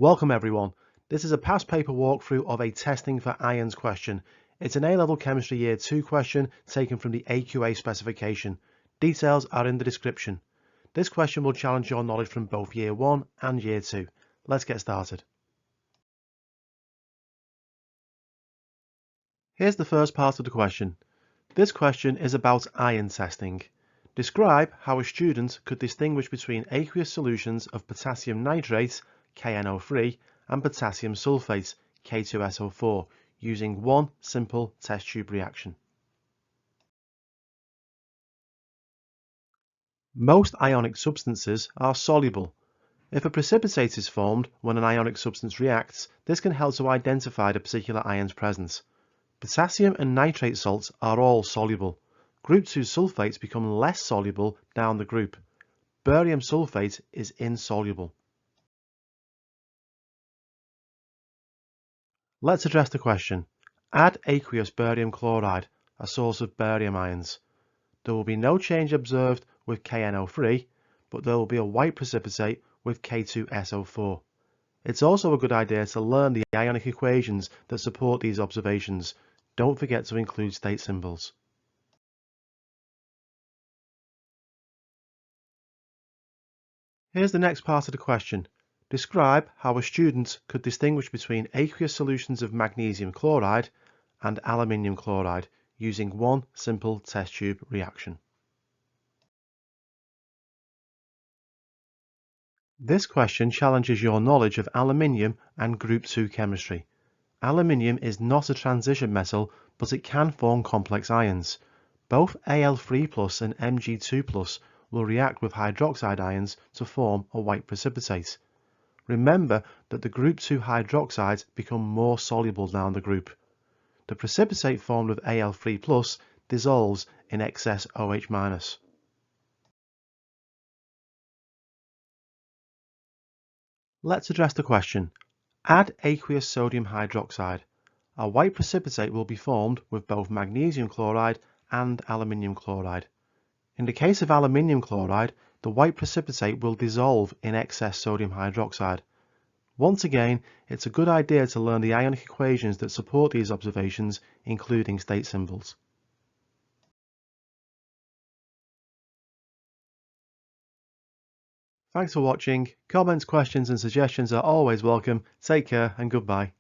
Welcome everyone. This is a past paper walkthrough of a testing for ions question. It's an A-level chemistry year 2 question taken from the AQA specification. Details are in the description. This question will challenge your knowledge from both year 1 and year 2. Let's get started. Here's the first part of the question. This question is about ion testing. Describe how a student could distinguish between aqueous solutions of potassium nitrate, KNO3, and potassium sulfate, K2SO4, using one simple test tube reaction. Most ionic substances are soluble. If a precipitate is formed when an ionic substance reacts, this can help to identify the particular ion's presence. Potassium and nitrate salts are all soluble. Group 2 sulfates become less soluble down the group. Barium sulfate is insoluble. Let's address the question. Add aqueous barium chloride, a source of barium ions. There will be no change observed with KNO3, but there will be a white precipitate with K2SO4. It's also a good idea to learn the ionic equations that support these observations. Don't forget to include state symbols. Here's the next part of the question. Describe how a student could distinguish between aqueous solutions of magnesium chloride and aluminium chloride using one simple test tube reaction. This question challenges your knowledge of aluminium and group 2 chemistry. Aluminium is not a transition metal, but it can form complex ions. Both Al3+ and Mg2+ will react with hydroxide ions to form a white precipitate. Remember that the group 2 hydroxides become more soluble down the group. The precipitate formed with Al3+ dissolves in excess OH-. Let's address the question. Add aqueous sodium hydroxide. A white precipitate will be formed with both magnesium chloride and aluminium chloride. In the case of aluminium chloride, the white precipitate will dissolve in excess sodium hydroxide. Once again, it's a good idea to learn the ionic equations that support these observations, including state symbols. Thanks for watching. Comments, questions and suggestions are always welcome. Take care and goodbye.